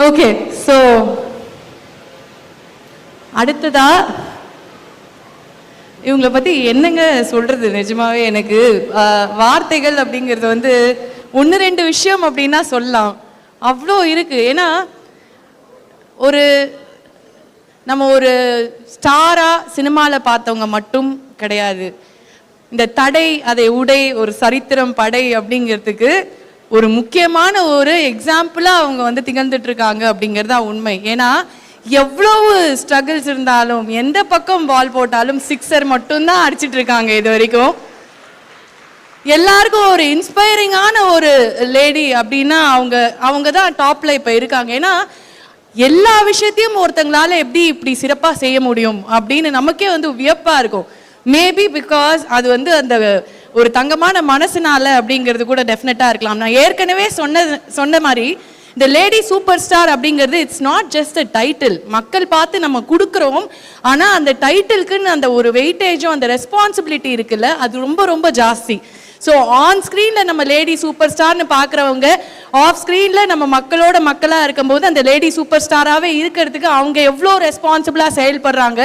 Okay, so அடுத்ததா இவங்களை பற்றி என்னங்க சொல்கிறது? நிஜமாவே எனக்கு வார்த்தைகள் அப்படிங்கிறது வந்து 1-2 விஷயம் அப்படின்னா சொல்லலாம், அவ்வளோ இருக்குது. ஏன்னா நம்ம ஒரு ஸ்டாராக சினிமாவில் பார்த்தவங்க மட்டும் கிடையாது. இந்த தடை அதை உடை ஒரு சரித்திரம் படை அப்படிங்கிறதுக்கு ஒரு முக்கியமான ஒரு எக்ஸாம்பிளாக அவங்க வந்து திகழ்ந்துட்டு இருக்காங்க அப்படிங்கிறது தான் உண்மை. ஏன்னா எவ்வளவு ஸ்ட்ரகிள்ஸ் இருந்தாலும் எந்த பக்கம் பால் போட்டாலும் 6 மட்டும்தான் அடிச்சிட்டு இருக்காங்க இது வரைக்கும். எல்லாருக்கும் ஒரு இன்ஸ்பைரிங்கான ஒரு லேடி அப்படின்னா அவங்க தான் டாப்ல இப்போ இருக்காங்க. ஏன்னா எல்லா விஷயத்தையும் ஒருத்தங்களால எப்படி இப்படி சிறப்பாக செய்ய முடியும் அப்படின்னு நமக்கே வந்து வியப்பாக இருக்கும். மேபி பிகாஸ் அது வந்து அந்த ஒரு தங்கமான மனசுனால அப்படிங்கிறது கூட டெஃபினட்டாக இருக்கலாம். நான் ஏற்கனவே சொன்ன மாதிரி இந்த லேடி சூப்பர் ஸ்டார் அப்படிங்கிறது it's not just a title. மக்கள் பார்த்து நம்ம கொடுக்குறோம், ஆனால் அந்த டைட்டிலுக்குன்னு அந்த ஒரு வெயிட்டேஜும் அந்த ரெஸ்பான்சிபிலிட்டி இருக்குல்ல, அது ரொம்ப ரொம்ப ஜாஸ்தி. ஸோ ஆன் ஸ்க்ரீனில் நம்ம லேடி சூப்பர் ஸ்டார்னு பார்க்குறவங்க ஆஃப் ஸ்க்ரீனில் நம்ம மக்களோட மக்களாக இருக்கும்போது அந்த லேடி சூப்பர் ஸ்டாராகவே இருக்கிறதுக்கு அவங்க எவ்வளோ ரெஸ்பான்சிபிளாக செயல்படுறாங்க,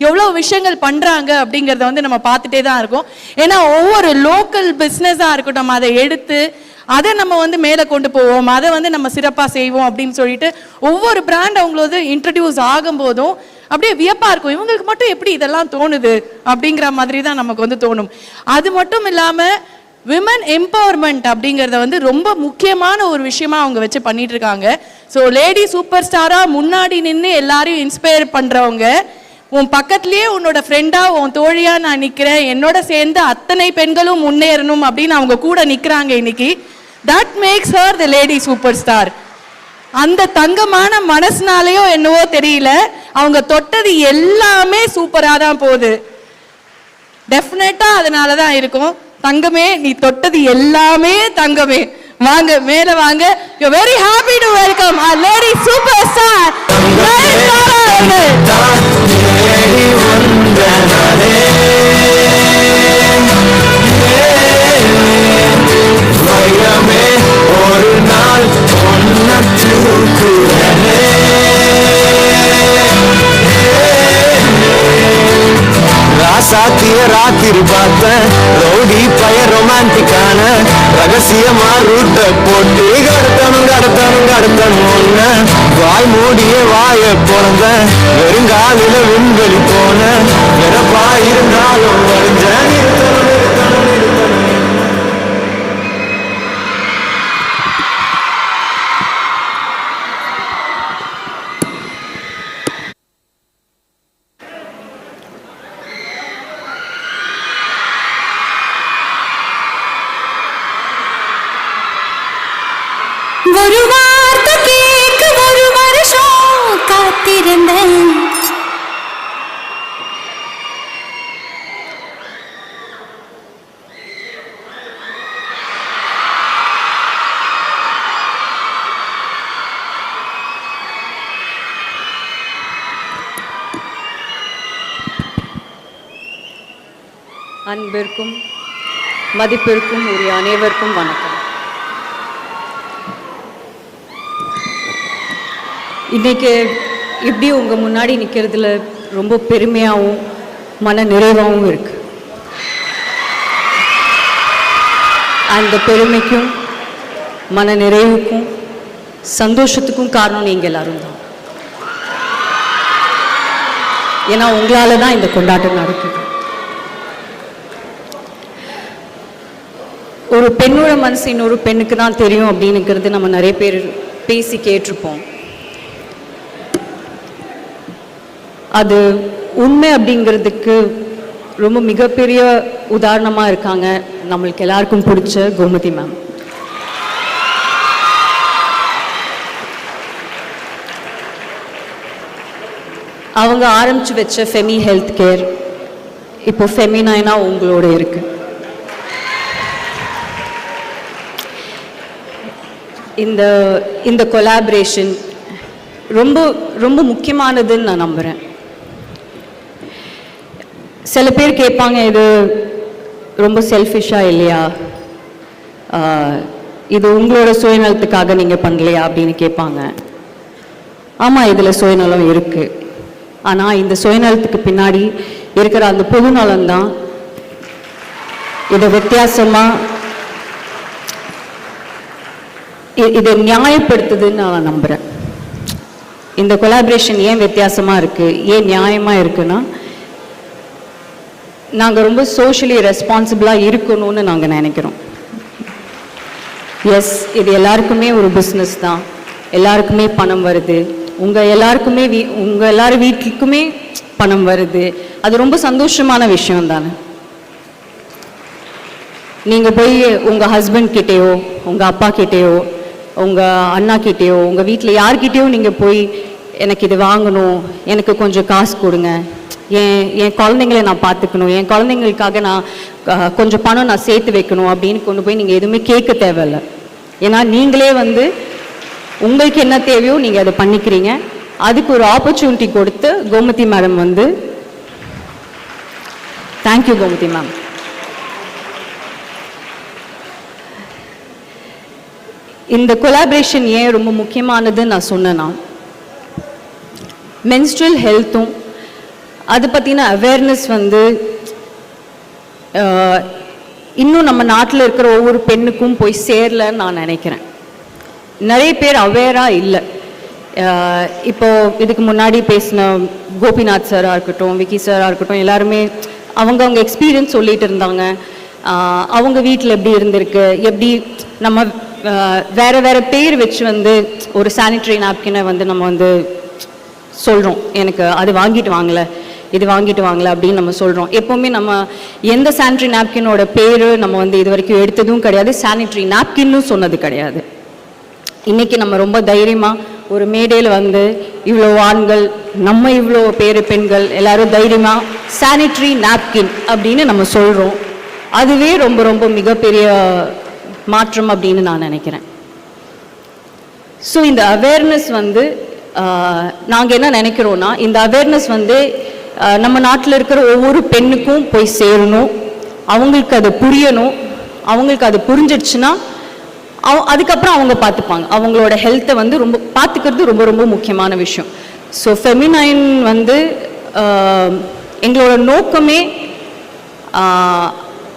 எவ்வளோ விஷயங்கள் பண்ணுறாங்க அப்படிங்கிறத வந்து நம்ம பார்த்துட்டே தான் இருக்கோம். ஏன்னா ஒவ்வொரு லோக்கல் பிஸ்னஸாக இருக்கட்டும், அதை எடுத்து அதை நம்ம வந்து மேலே கொண்டு போவோம், அதை வந்து நம்ம சிறப்பாக செய்வோம் அப்படின்னு சொல்லிட்டு ஒவ்வொரு பிராண்ட் அவங்களோட இன்ட்ரடியூஸ் ஆகும்போதும் அப்படியே வியப்பாக இருக்கும். இவங்களுக்கு மட்டும் எப்படி இதெல்லாம் தோணுது அப்படிங்கிற மாதிரி தான் நமக்கு வந்து தோணும். அது மட்டும் இல்லாமல் விமன் எம்பவர்மெண்ட் அப்படிங்கிறத வந்து ரொம்ப முக்கியமான ஒரு விஷயமா அவங்க வச்சு பண்ணிட்டு இருக்காங்க. ஸோ லேடி சூப்பர் ஸ்டாராக முன்னாடி நின்று எல்லாரையும் இன்ஸ்பயர் பண்ணுறவங்க, உன் பக்கத்துலேயே உன்னோட ஃப்ரெண்டாக உன் தோழியாக நான் நிற்கிறேன், என்னோட சேர்ந்து அத்தனை பெண்களும் முன்னேறணும் அப்படின்னு அவங்க கூட நிற்கிறாங்க இன்னைக்கு. That makes her the lady super star. அந்த தங்கமான மனசுனாலேயோ என்னவோ தெரியல, அவங்க தொட்டது எல்லாமே சூப்பராக தான் போகுது. டெஃபினட்டாக அதனால தான் இருக்கும். தங்கமே, நீ தொட்டது எல்லாமே தங்கமே. வாங்க மேல வாங்க. You very happy to welcome our lady superstar ஒரு நாள் ராசாத்திய ராத்திரி பார்த்தேன், ரோடி பய ரொமான்டிக்கான ரகசியமா ரூட்ட போட்டு கடத்தணும் ஒன்ன வாய் மூடிய வாய பிறந்த வெறுங்காலில விண்வெளி போன வெறப்பா இருந்தாலும் வழிஞ்ச ஒரு வார்த்தை கேட்க ஒரு வருஷம் காத்திருந்தேன். அன்பிற்கும் மதிப்பிற்கும் உரிய அனைவருக்கும் வணக்கம். இன்றைக்கி இப்படி உங்கள் முன்னாடி நிற்கிறதுல ரொம்ப பெருமையாகவும் மன நிறைவாகவும் இருக்குது. அந்த பெருமைக்கும் மன நிறைவுக்கும் சந்தோஷத்துக்கும் காரணம் நீங்கள் எல்லாரும் தான். ஏன்னா உங்களால் தான் இந்த கொண்டாட்டம் நடக்குது. ஒரு பெண்ணோட மனசு இன்னொரு பெண்ணுக்கு தான் தெரியும் அப்படின்னுங்கிறது நம்ம நிறைய பேர் பேசி கேட்டிருப்போம். அது உண்மை அப்படிங்கிறதுக்கு ரொம்ப மிகப்பெரிய உதாரணமாக இருக்காங்க நம்மளுக்கு எல்லாருக்கும் பிடிச்ச கோமதி மேம். அவங்க ஆரம்பித்து வச்ச ஃபெமி ஹெல்த் கேர் இப்போ ஃபெமினைனா உங்களோட இருக்கு. இந்த கொலாபரேஷன் ரொம்ப ரொம்ப முக்கியமானதுன்னு நான் நம்புகிறேன். சில பேர் கேட்பாங்க, இது ரொம்ப செல்ஃபிஷாக இல்லையா, இது உங்களோட சுயநலத்துக்காக நீங்கள் பண்ணலையா அப்படின்னு கேட்பாங்க. ஆமாம் இதில் சுயநலம் இருக்குது, ஆனால் இந்த சுயநலத்துக்கு பின்னாடி இருக்கிற அந்த பொதுநலம்தான் இதை வித்தியாசமாக இதை நியாயப்படுத்துதுன்னு நான் நம்புகிறேன். இந்த கொலாபரேஷன் ஏன் வித்தியாசமாக இருக்குது, ஏன் நியாயமாக இருக்குன்னா, நாங்கள் ரொம்ப சோஷியலி ரெஸ்பான்சிபிளாக இருக்கணும்னு நாங்கள் நினைக்கிறோம். எஸ், இது எல்லாருக்குமே ஒரு பிஸ்னஸ் தான், எல்லாருக்குமே பணம் வருது, உங்கள் எல்லாரும் வீட்டுக்குமே பணம் வருது, அது ரொம்ப சந்தோஷமான விஷயம் தானே. நீங்கள் போய் உங்கள் ஹஸ்பண்ட் கிட்டேயோ உங்கள் அப்பா கிட்டேயோ உங்கள் அண்ணா கிட்டேயோ உங்கள் வீட்டில் யார்கிட்டேயோ நீங்கள் போய் எனக்கு இது வாங்கணும், எனக்கு கொஞ்சம் காசு கொடுங்க, என் குழந்தைங்களை நான் பார்த்துக்கணும், என் குழந்தைங்களுக்காக நான் கொஞ்சம் பணம் நான் சேர்த்து வைக்கணும் அப்படின்னு கொண்டு போய் நீங்கள் எதுவுமே கேட்க தேவையில்லை. ஏன்னா நீங்களே வந்து உங்களுக்கு என்ன தேவையோ நீங்கள் அதை பண்ணிக்கிறீங்க. அதுக்கு ஒரு ஆப்பர்ச்சுனிட்டி கொடுத்து கோமதி மேடம் வந்து, தேங்க்யூ கோமதி மேம். இந்த கொலாபரேஷன் ஏன் ரொம்ப முக்கியமானதுன்னு நான் சொன்னேன்னா, மென்ஸ்ட்ரல் ஹெல்த்தும் அதை பற்றின அவேர்னஸ் வந்து இன்னும் நம்ம நாட்டில் இருக்கிற ஒவ்வொரு பெண்ணுக்கும் போய் சேரலன்னு நான் நினைக்கிறேன். நிறைய பேர் அவேராக இல்லை. இப்போது இதுக்கு முன்னாடி பேசின கோபிநாத் சாராக இருக்கட்டும், விக்கி சாராக இருக்கட்டும், எல்லாருமே அவங்க எக்ஸ்பீரியன்ஸ் சொல்லிகிட்டு இருந்தாங்க. அவங்க வீட்டில் எப்படி இருந்திருக்கு, எப்படி நம்ம வேறு பேர் வச்சு வந்து ஒரு சானிட்டரி நாப்கினை வந்து நம்ம வந்து சொல்கிறோம், எனக்கு அது வாங்கிட்டு வாங்கலை, இது வாங்கிட்டு வாங்கலை அப்படின்னு நம்ம சொல்கிறோம். எப்போவுமே நம்ம எந்த சானிட்டரி நாப்கினோட பேர் நம்ம வந்து இது வரைக்கும் எடுத்ததும் கிடையாது, சானிட்டரி நாப்கின்னு சொன்னது கிடையாது. இன்றைக்கி நம்ம ரொம்ப தைரியமாக ஒரு மேடையில் வந்து இவ்வளோ ஆண்கள், நம்ம இவ்வளோ பெண்கள் எல்லாரும் தைரியமாக சானிட்டரி நாப்கின் அப்படின்னு நம்ம சொல்கிறோம். அதுவே ரொம்ப ரொம்ப மிகப்பெரிய மாற்றம் அப்படின்னு நான் நினைக்கிறேன். ஸோ இந்த அவேர்னஸ் வந்து நாங்கள் என்ன நினைக்கிறோன்னா, இந்த அவேர்னஸ் வந்து நம்ம நாட்டில் இருக்கிற ஒவ்வொரு பெண்ணுக்கும் போய் சேரணும், அவங்களுக்கு அது புரியணும். அவங்களுக்கு அது புரிஞ்சிடுச்சுன்னா அதுக்கப்புறம் அவங்க பார்த்துப்பாங்க. அவங்களோட ஹெல்த்தை வந்து ரொம்ப பார்த்துக்கிறது ரொம்ப ரொம்ப முக்கியமான விஷயம். ஸோ ஃபெமினைன் வந்து எங்களோட நோக்கமே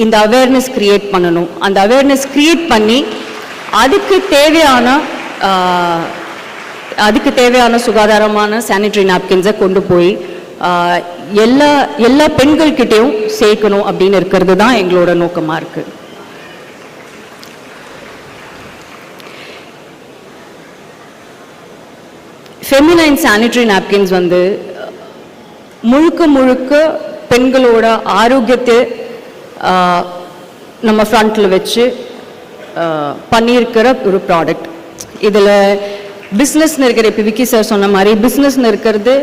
இந்த அவேர்னஸ் க்ரியேட் பண்ணணும். அந்த அவேர்னஸ் க்ரியேட் பண்ணி அதுக்கு தேவையான சுகாதாரமான சானிட்டரி நாப்கின்ஸை கொண்டு போய் எல்லா பெண்கள்கிட்டையும் சேர்க்கணும் அப்படின்னு இருக்கிறது தான் எங்களோட நோக்கமாக இருக்குது. ஃபெமினைன் சானிட்டரி நாப்கின்ஸ் வந்து முழுக்க பெண்களோட ஆரோக்கியத்தை நம்ம ஃப்ரண்ட்டில் வச்சு பண்ணியிருக்கிற ஒரு ப்ராடக்ட். இதில் பிஸ்னஸ்ன்னு இருக்கிற, இப்போ விக்கி சார் சொன்ன மாதிரி பிஸ்னஸ்ன்னு இருக்கிறது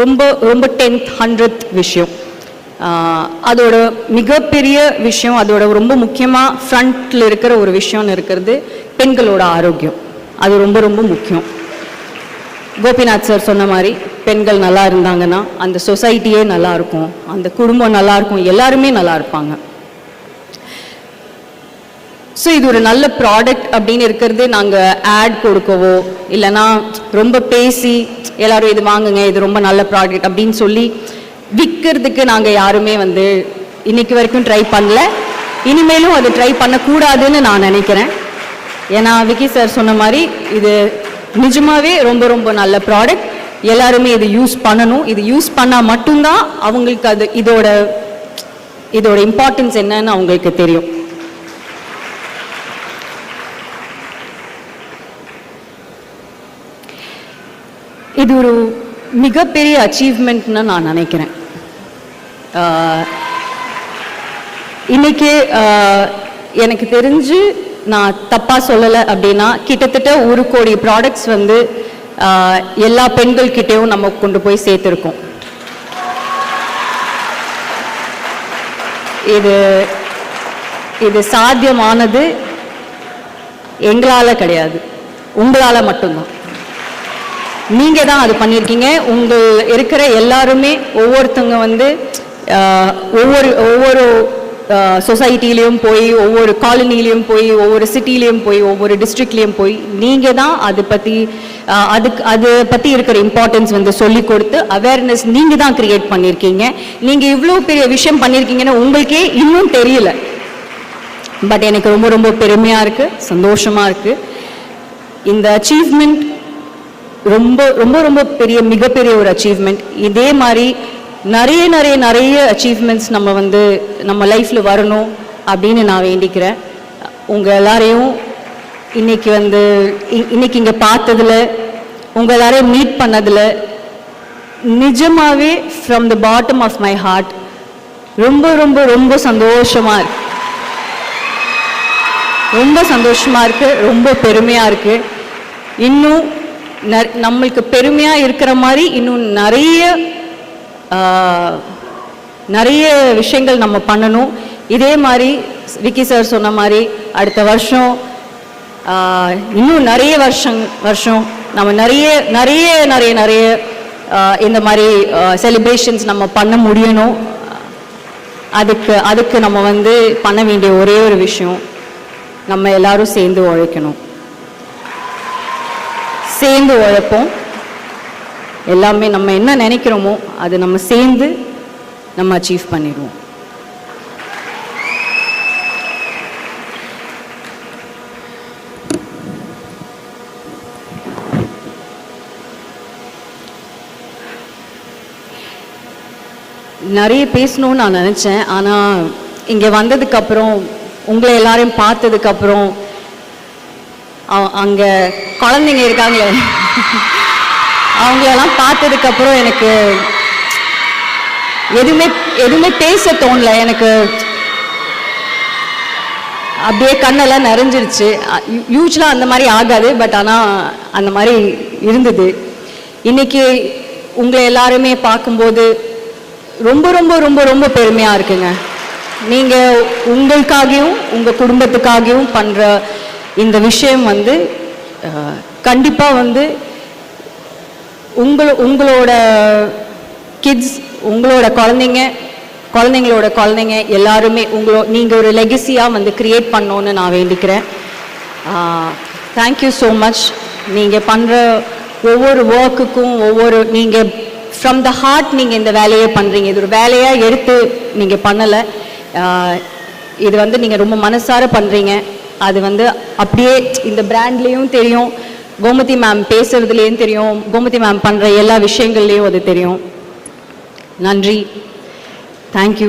ரொம்ப ரொம்ப 10th 100th விஷயம். அதோட மிகப்பெரிய விஷயம், அதோட ரொம்ப முக்கியமாக ஃப்ரண்ட்டில் இருக்கிற ஒரு விஷயம்னு இருக்கிறது பெண்களோட ஆரோக்கியம். அது ரொம்ப ரொம்ப முக்கியம். கோபிநாத் சார் சொன்ன மாதிரி பெண்கள் நல்லா இருந்தாங்கன்னா அந்த சொசைட்டியே நல்லா இருக்கும், அந்த குடும்பம் நல்லா இருக்கும், எல்லாருமே நல்லா இருப்பாங்க. ஸோ இது ஒரு நல்ல ப்ராடக்ட் அப்படின்னு இருக்கிறது நாங்கள் ஆட் கொடுக்கவோ இல்லைன்னா ரொம்ப பேசி எல்லாரும் இது வாங்குங்க, இது ரொம்ப நல்ல ப்ராடக்ட் அப்படின்னு சொல்லி விற்கிறதுக்கு நாங்கள் யாருமே வந்து இன்னைக்கு வரைக்கும் ட்ரை பண்ணல. இனிமேலும் அது ட்ரை பண்ணக்கூடாதுன்னு நான் நினைக்கிறேன். ஏன்னா விக்கி சார் சொன்ன மாதிரி இது நிஜமாவே ரொம்ப ரொம்ப நல்ல ப்ராடக்ட். எல்லாருமே இது யூஸ் பண்ணணும். இது யூஸ் பண்ணால் மட்டும்தான் அவங்களுக்கு அது இதோட இம்பார்ட்டன்ஸ் என்னன்னு அவங்களுக்கு தெரியும். இது ஒரு மிகப்பெரிய அச்சீவ்மெண்ட்னு நான் நினைக்கிறேன். இன்னைக்கு எனக்கு தெரிஞ்சு நான் தப்பாக சொல்லலை அப்படின்னா கிட்டத்தட்ட 1 கோடி ப்ராடக்ட்ஸ் வந்து எல்லா பெண்கள்கிட்டையும் நம்ம கொண்டு போய் சேர்த்துருக்கோம். இது சாத்தியமானது எங்களால் கிடையாது, உங்களால் மட்டும்தான். நீங்கள் தான் அது பண்ணியிருக்கீங்க. உங்கள் இருக்கிற எல்லாருமே ஒவ்வொருத்தவங்க வந்து ஒவ்வொரு சொசைட்டிலையும் போய் ஒவ்வொரு காலனிலையும் போய் ஒவ்வொரு சிட்டிலையும் போய் ஒவ்வொரு டிஸ்ட்ரிக்ட்லேயும் போய் நீங்கள் தான் அதை பற்றி இருக்கிற இம்பார்ட்டன்ஸ் வந்து சொல்லி கொடுத்து அவேர்னஸ் நீங்கள் தான் க்ரியேட் பண்ணியிருக்கீங்க. நீங்கள் இவ்வளோ பெரிய விஷயம் பண்ணியிருக்கீங்கன்னு உங்களுக்கே இன்னும் தெரியல. பட் எனக்கு ரொம்ப ரொம்ப பெருமையாக இருக்குது, சந்தோஷமாக இருக்குது. இந்த அச்சீவ்மெண்ட் ரொம்ப ரொம்ப ரொம்ப மிகப்பெரிய ஒரு அச்சீவ்மெண்ட். இதே மாதிரி நிறைய நிறைய நிறைய அச்சீவ்மெண்ட்ஸ் நம்ம லைஃப்பில் வரணும் அப்படின்னு நான் வேண்டிக்கிறேன். உங்கள் எல்லாரையும் இன்னைக்கு இங்கே பார்த்ததில், உங்கள் எல்லாரையும் மீட் பண்ணதில் நிஜமாகவே from the bottom of my heart ரொம்ப ரொம்ப ரொம்ப சந்தோஷமாக இருக்கு. ரொம்ப சந்தோஷமாக இருக்குது, ரொம்ப பெருமையாக இருக்குது. இன்னும் நம்மளுக்கு பெருமையாக இருக்கிற மாதிரி இன்னும் நிறைய விஷயங்கள் நம்ம பண்ணணும். இதே மாதிரி விக்கி சார் சொன்ன மாதிரி அடுத்த வருஷம் இன்னும் நிறைய வருஷம் நம்ம நிறைய நிறைய நிறைய நிறைய இந்த மாதிரி செலிப்ரேஷன்ஸ் நம்ம பண்ண முடியணும். அதுக்கு நம்ம பண்ண வேண்டிய ஒரே ஒரு விஷயம், நம்ம எல்லாரும் சேர்ந்து உழைக்கணும். சேர்ந்து உழைப்போம். எல்லாமே நம்ம என்ன நினைக்கிறோமோ அது நம்ம சேர்ந்து நம்ம அச்சீவ் பண்ணிடுவோம். நிறைய பேசணும்னு நான் நினச்சேன். ஆனால் இங்கே வந்ததுக்கப்புறம் உங்களை எல்லாரையும் பார்த்ததுக்கப்புறம் அங்கே குழந்தைங்க இருக்காங்களே அவங்களெல்லாம் பார்த்ததுக்கப்புறம் எனக்கு எதுவுமே பேச தோணல. எனக்கு அப்படியே கண்ணெல்லாம் நிறைஞ்சிருச்சு. யூஸ்வலாக அந்த மாதிரி ஆகாது, பட் ஆனால் அந்த மாதிரி இருந்தது. இன்னைக்கு உங்களை எல்லாருமே பார்க்கும்போது ரொம்ப ரொம்ப ரொம்ப ரொம்ப பெருமையாக இருக்குங்க. நீங்கள் உங்களுக்காகவும் உங்கள் குடும்பத்துக்காகவும் பண்ணுற இந்த விஷயம் கண்டிப்பாக உங்களோட கிட்ஸ், உங்களோட குழந்தைங்களோட குழந்தைங்க எல்லாருமே நீங்கள் ஒரு லெகசியாக கிரியேட் பண்ணோன்னு நான் வேண்டிக்கிறேன். Thank you so much. நீங்கள் பண்ணுற ஒவ்வொரு ஒர்க்குக்கும் நீங்கள் ஃப்ரம் த ஹார்ட் நீங்கள் இந்த வேலையை பண்ணுறீங்க. இது ஒரு வேலையாக எடுத்து நீங்கள் பண்ணலை. இது நீங்கள் ரொம்ப மனசார பண்ணுறீங்க. அது அப்படியே இந்த பிராண்ட்லேயும் தெரியும், கோமதி மேம் பேசுறதுலேயும் தெரியும், கோமதி மேம் பண்ணுற எல்லா விஷயங்கள்லேயும் அது தெரியும். நன்றி. தேங்க்யூ.